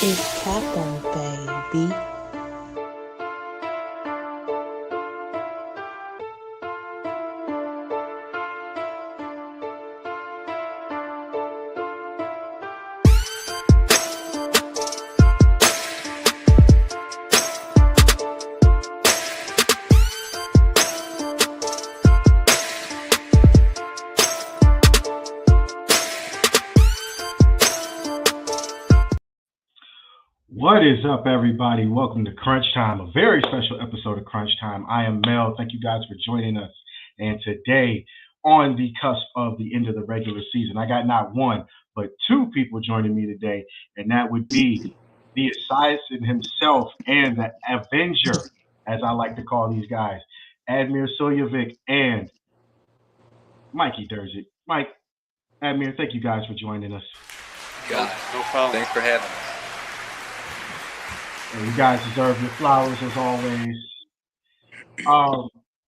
It's Captain Baby. What is up, everybody? Welcome to Crunch Time, a very special episode of Crunch Time. I am Mel. Thank you guys for joining us. And today, on the cusp of the end of the regular season, I got not one, but two people joining me today, and that would be the assassin himself and the Avenger, as I like to call these guys, Admir Suljovic and Mikey Durzit. Mike, Admir, thank you guys for joining us. God, No problem. thanks for having us. And you guys deserve your flowers as always.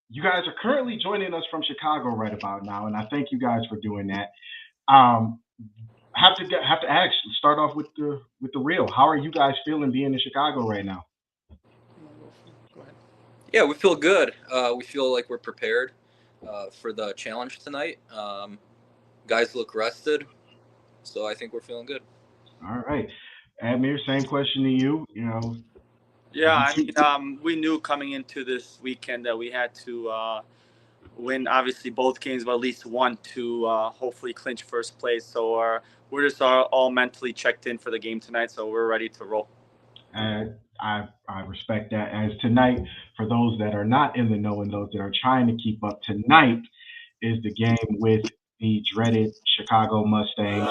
You guys are currently joining us from Chicago right about now, and I thank you guys for doing that. Um, have to ask. Start off with the real. How are you guys feeling being in Chicago right now? Go ahead. Yeah, we feel good. We feel like we're prepared for the challenge tonight. Guys look rested, so I think we're feeling good. All right, Admir, same question to you. Yeah, we knew coming into this weekend that we had to win, obviously, both games, but at least one to hopefully clinch first place. So we're just all mentally checked in for the game tonight, so we're ready to roll. I respect that. As tonight, for those that are not in the know and those that are trying to keep up, tonight is the game with the dreaded Chicago Mustangs.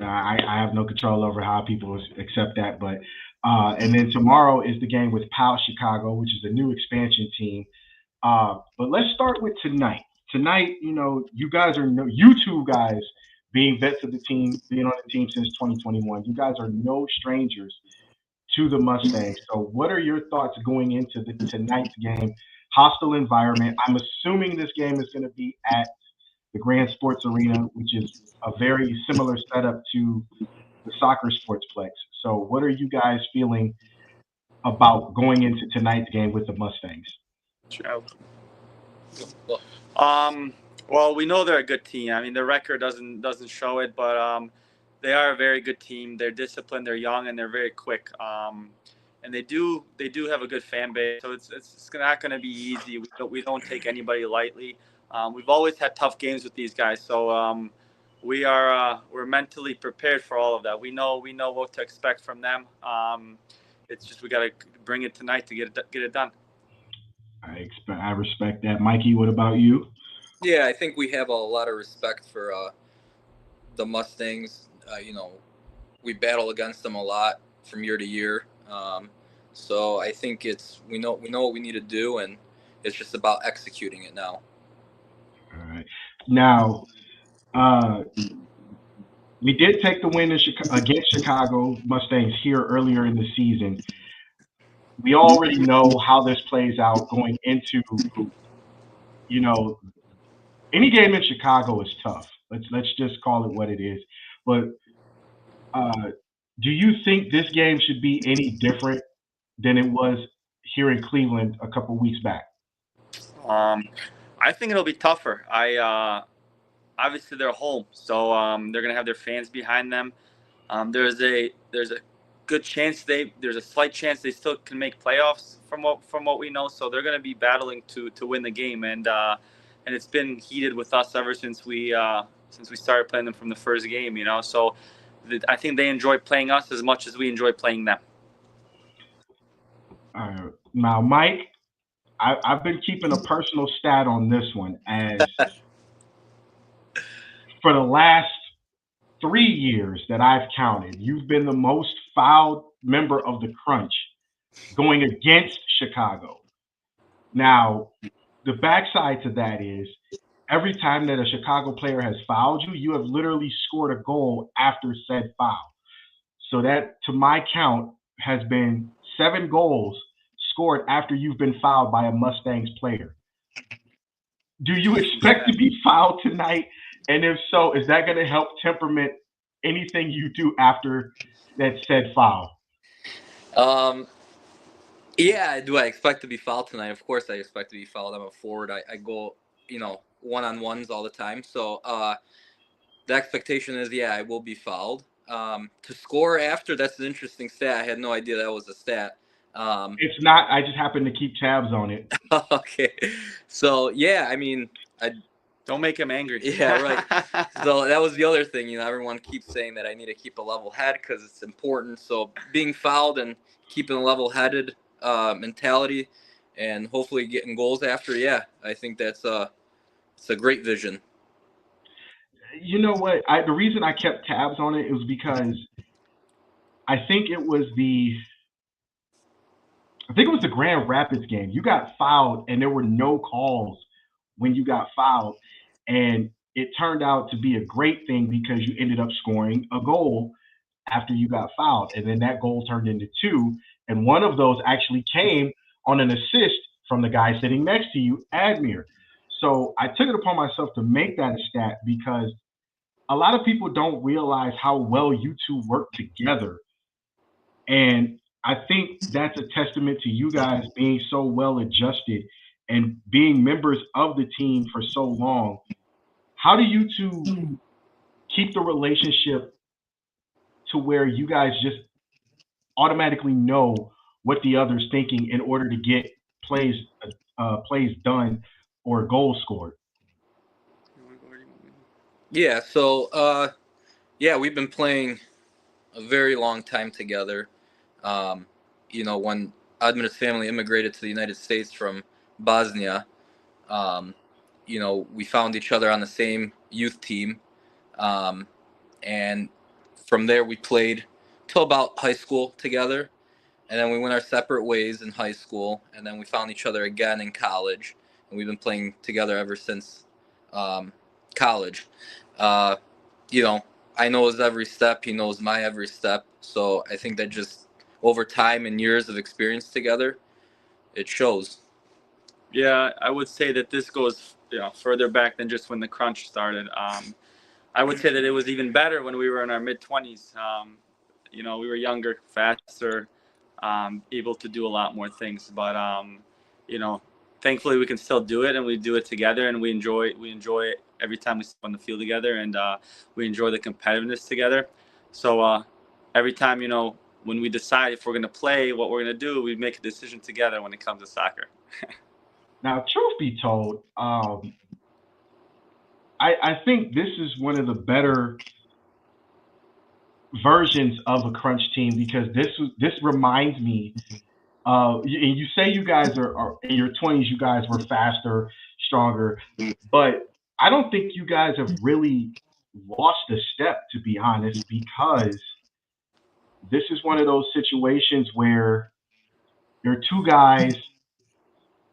I have no control over how people accept that, but and then tomorrow is the game with Pao Chicago, which is a new expansion team. But let's start with tonight. Tonight, you guys you two guys being vets of the team, being on the team since 2021. You guys are no strangers to the Mustangs. So, what are your thoughts going into tonight's game? Hostile environment. I'm assuming this game is going to be at the Grand Sports Arena, which is a very similar setup to the soccer sportsplex. So, what are you guys feeling about going into tonight's game with the Mustangs? Well, we know they're a good team. I mean, the record doesn't show it, but they are a very good team. They're disciplined, they're young, and they're very quick. And they do have a good fan base, so it's not going to be easy. We don't take anybody lightly. We've always had tough games with these guys, so we're mentally prepared for all of that. We know what to expect from them. It's just we got to bring it tonight to get it done. I respect that, Mikey. What about you? Yeah, I think we have a lot of respect for the Mustangs. We battle against them a lot from year to year. So I think we know what we need to do, and it's just about executing it now. All right. Now, we did take the win against Chicago Mustangs here earlier in the season. We already know how this plays out going into, any game in Chicago is tough. Let's just call it what it is. But do you think this game should be any different than it was here in Cleveland a couple weeks back? I think it'll be tougher. Obviously they're home, so they're gonna have their fans behind them. There's a good chance there's a slight chance they still can make playoffs from what we know. So they're gonna be battling to win the game, and it's been heated with us ever since we started playing them from the first game. So I think they enjoy playing us as much as we enjoy playing them. Now, Mike, I've been keeping a personal stat on this one, as for the last 3 years that I've counted, you've been the most fouled member of the Crunch going against Chicago. Now, the backside to that is every time that a Chicago player has fouled you, you have literally scored a goal after said foul. So that, to my count, has been 7 goals scored after you've been fouled by a Mustangs player. Do you expect to be fouled tonight? And if so, is that going to help temperament anything you do after that said foul? Um, yeah, do I expect to be fouled tonight? Of course, I expect to be fouled. I'm a forward. I go, one-on-ones all the time. So the expectation is, yeah, I will be fouled. To score after, that's an interesting stat. I had no idea that was a stat. It's not. I just happen to keep tabs on it. Okay. So, yeah, I mean, Don't make him angry. yeah, right. So that was the other thing. Everyone keeps saying that I need to keep a level head because it's important. So being fouled and keeping a level-headed mentality, and hopefully getting goals after. Yeah, I think it's a great vision. You know what? The reason I kept tabs on it was because I think it was the I think it was the Grand Rapids game. You got fouled, and there were no calls when you got fouled, and it turned out to be a great thing because you ended up scoring a goal after you got fouled, and then that goal turned into two, and one of those actually came on an assist from the guy sitting next to you, Admir. So I took it upon myself to make that a stat because a lot of people don't realize how well you two work together. And I think that's a testament to you guys being so well adjusted and being members of the team for so long. How do you two keep the relationship to where you guys just automatically know what the other's thinking in order to get plays plays done or goals scored? Yeah. So, yeah, we've been playing a very long time together. Um, when Admir's family immigrated to the United States from Bosnia, um, we found each other on the same youth team. Um, and from there, we played till about high school together. And then we went our separate ways in high school. And then we found each other again in college. And we've been playing together ever since um, college. Uh, you know, I know his every step. He knows my every step. So I think that just over time and years of experience together, it shows. Yeah, I would say that this goes further back than just when the crunch started. I would say that it was even better when we were in our mid-20s. We were younger, faster, able to do a lot more things. But you know, thankfully we can still do it, and we do it together, and we enjoy it every time we step on the field together, and we enjoy the competitiveness together. So every time when we decide if we're going to play, what we're going to do, we make a decision together when it comes to soccer. Now, truth be told, I think this is one of the better versions of a crunch team because this reminds me and you say you guys are in your 20s, you guys were faster, stronger, but I don't think you guys have really lost a step, to be honest, because this is one of those situations where there are two guys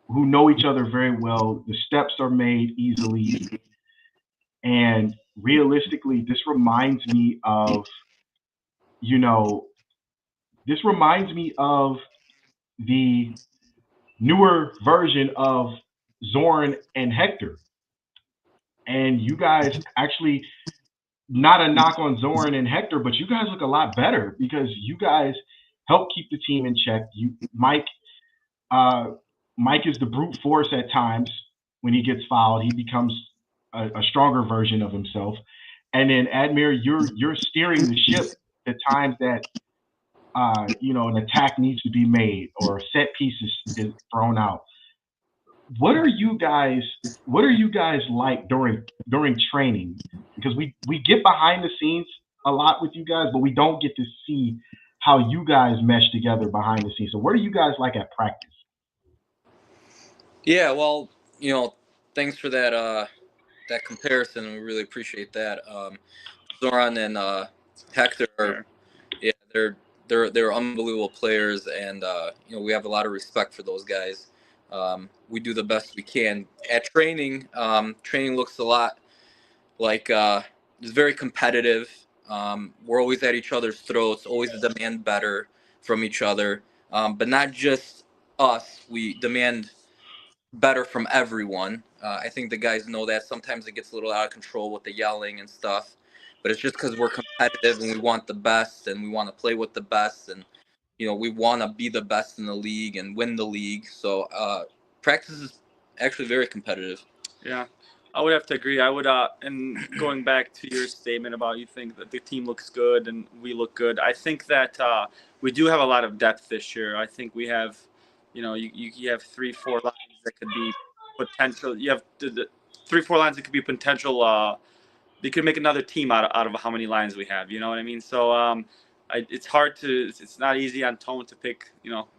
who know each other very well. The steps are made easily, and realistically, you know, this reminds me of the newer version of Zorn and Hector. And you guys actually, not a knock on Zorn and Hector, but you guys look a lot better because you guys help keep the team in check. Uh, Mike is the brute force at times. When he gets fouled, he becomes a stronger version of himself. And then Admir, you're steering the ship the times that an attack needs to be made or a set piece is thrown out. What are you guys what are you guys like during training? Because we get behind the scenes a lot with you guys, but we don't get to see how you guys mesh together behind the scenes. So what are you guys like at practice? Yeah, well, thanks for that comparison. We really appreciate that. Zoran and Hector are, Sure. yeah, they're unbelievable players, and we have a lot of respect for those guys. We do the best we can at training. Training looks a lot like it's very competitive. We're always at each other's throats, always demand better from each other, but not just us. We demand better from everyone. I think the guys know that. Sometimes it gets a little out of control with the yelling and stuff, but it's just because we're competitive and we want the best and we want to play with the best, and we want to be the best in the league and win the league. So practice is actually very competitive. Yeah, I would have to agree. I would, and going back to your statement about you think that the team looks good and we look good. I think that we do have a lot of depth this year. I think we have, you have 3-4 lines that could be potential. You have the 3-4 lines that could be potential. They could make another team out of how many lines we have. You know what I mean? So it's hard to. It's not easy on Tone to pick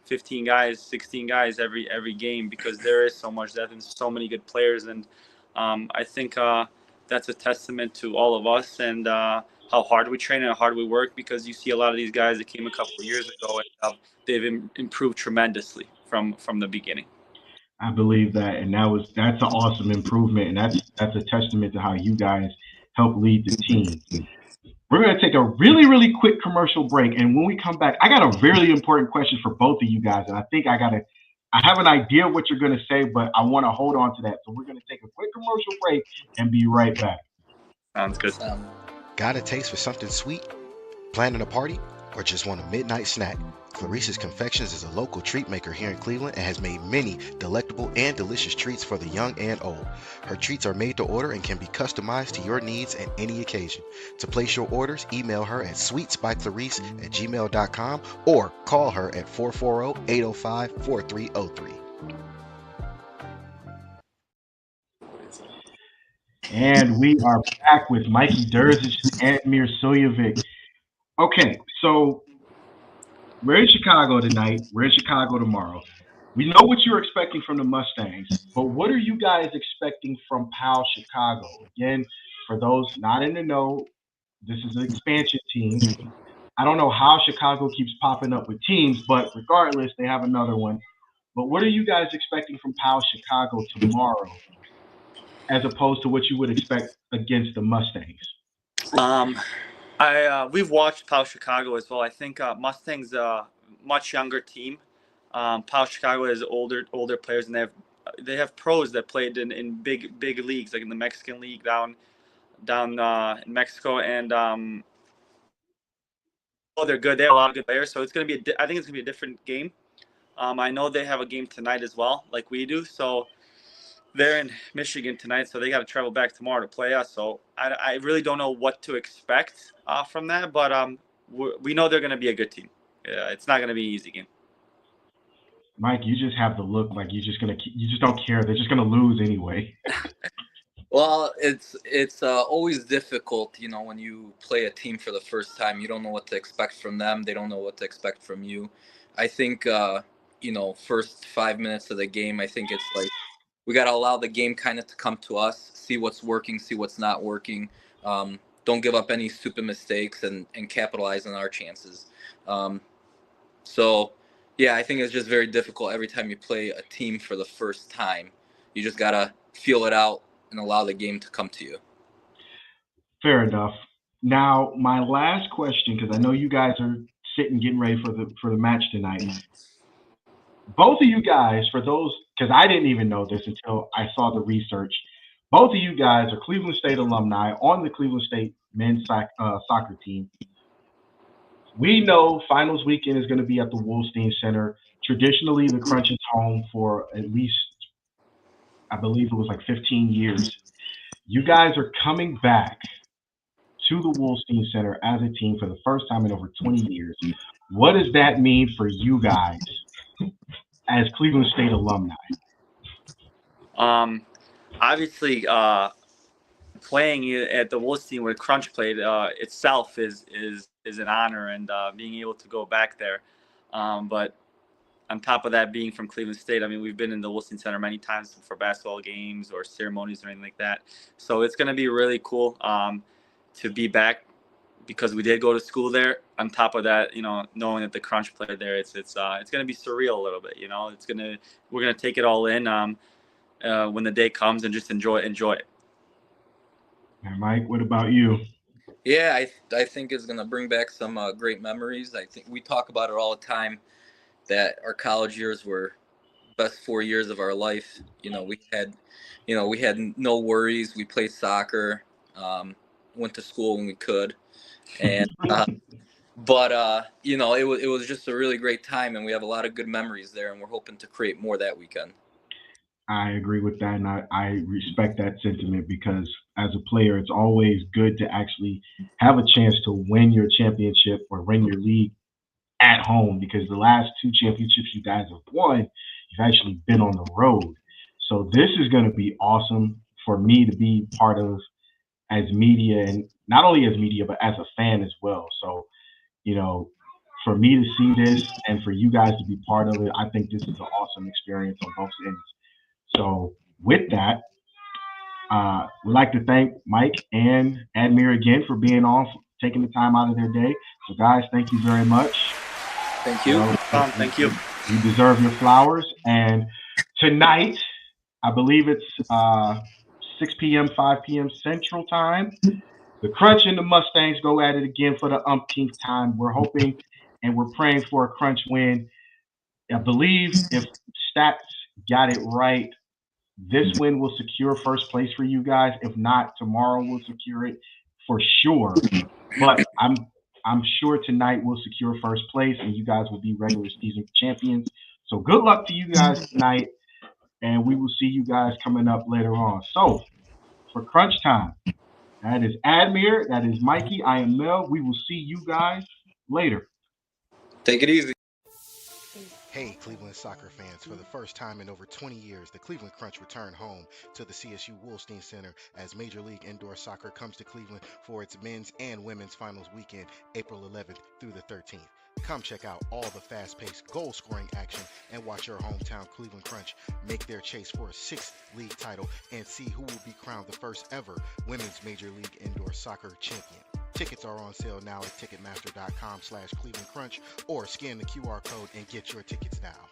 15 guys, 16 guys every game because there is so much depth and so many good players. And I think that's a testament to all of us and how hard we train and how hard we work. Because you see a lot of these guys that came a couple of years ago and they've improved tremendously from the beginning. I believe that, and that's an awesome improvement, and that's a testament to how you guys help lead the team. We're going to take a really, really quick commercial break, and when we come back, I got a really important question for both of you guys, and I think I have an idea of what you're going to say, but I want to hold on to that. So we're going to take a quick commercial break and be right back. Sounds good. Got a taste for something sweet? Planning a party? Or just want a midnight snack? Clarice's Confections is a local treat maker here in Cleveland and has made many delectable and delicious treats for the young and old. Her treats are made to order and can be customized to your needs at any occasion. To place your orders, email her at sweetsbyclarice@gmail.com or call her at 440-805-4303. And we are back with Mikey Durzic and Amir Suljevic. Okay, so we're in Chicago tonight. We're in Chicago tomorrow. We know what you're expecting from the Mustangs, but what are you guys expecting from Pao Chicago? Again, for those not in the know, this is an expansion team. I don't know how Chicago keeps popping up with teams, but regardless, they have another one. But what are you guys expecting from Pao Chicago tomorrow, as opposed to what you would expect against the Mustangs? We've watched Pao Chicago as well. I think Mustangs a much younger team. Pao Chicago has older players, and they have pros that played in big leagues, like in the Mexican League down in Mexico, and they're good. They have a lot of good players, so it's gonna be. I think it's gonna be a different game. I know they have a game tonight as well, like we do. So they're in Michigan tonight, so they got to travel back tomorrow to play us. So I really don't know what to expect from that, but we know they're going to be a good team. It's not going to be an easy game. Mike, you just have the look like you just don't care. They're just gonna lose anyway. Well, it's always difficult, when you play a team for the first time. You don't know what to expect from them. They don't know what to expect from you. I think first 5 minutes of the game, I think it's like we got to allow the game kind of to come to us, see what's working, see what's not working. Don't give up any stupid mistakes and capitalize on our chances. So, yeah, I think it's just very difficult every time you play a team for the first time. You just got to feel it out and allow the game to come to you. Fair enough. Now, my last question, because I know you guys are sitting getting ready for the match tonight. Both of you guys, for those, because I didn't even know this until I saw the research, both of you guys are Cleveland State alumni on the Cleveland State men's soccer team. We know finals weekend is going to be at the Wolstein Center. Traditionally, the Crunch is home for at least, I believe it was like 15 years. You guys are coming back to the Wolstein Center as a team for the first time in over 20 years. What does that mean for you guys as Cleveland State alumni? Obviously, playing at the Wolstein where Crunch played itself is an honor, and being able to go back there. But on top of that, being from Cleveland State, I mean, we've been in the Wolstein Center many times for basketball games or ceremonies or anything like that. So it's going to be really cool to be back because we did go to school there. On top of that, knowing that the Crunch played there, it's going to be surreal a little bit. We're going to take it all in when the day comes and just enjoy it. And Mike, what about you? Yeah, I think it's going to bring back some great memories. I think we talk about it all the time, that our college years were best 4 years of our life. We had no worries. We played soccer, went to school when we could, and it was just a really great time, and we have a lot of good memories there, and we're hoping to create more that weekend. I agree with that, and I respect that sentiment because as a player, it's always good to actually have a chance to win your championship or win your league at home because the last two championships you guys have won, you've actually been on the road. So this is going to be awesome for me to be part of as media and not only as media, but as a fan as well. So, you know, for me to see this and for you guys to be part of it, I think this is an awesome experience on both ends. So with that, we'd like to thank Mike and Admir again for being on, for taking the time out of their day. So guys, thank you very much. Thank you. Thank you. You deserve your flowers. And tonight, I believe it's 6 p.m., 5 p.m. Central Time. The Crunch and the Mustangs go at it again for the umpteenth time. We're hoping and we're praying for a Crunch win. I believe if Stats got it right, this win will secure first place for you guys. If not, tomorrow we'll secure it for sure. But I'm sure tonight we'll secure first place and you guys will be regular season champions. So good luck to you guys tonight, and we will see you guys coming up later on. So for Crunch Time, that is Admir, that is Mikey, I am Mel. We will see you guys later. Take it easy. Hey, Cleveland soccer fans, for the first time in over 20 years, the Cleveland Crunch return home to the CSU Wolstein Center as Major League Indoor Soccer comes to Cleveland for its men's and women's finals weekend, April 11th through the 13th. Come check out all the fast-paced, goal-scoring action and watch your hometown Cleveland Crunch make their chase for a sixth league title and see who will be crowned the first ever Women's Major League Indoor Soccer champion. Tickets are on sale now at Ticketmaster.com/Cleveland Crunch or scan the QR code and get your tickets now.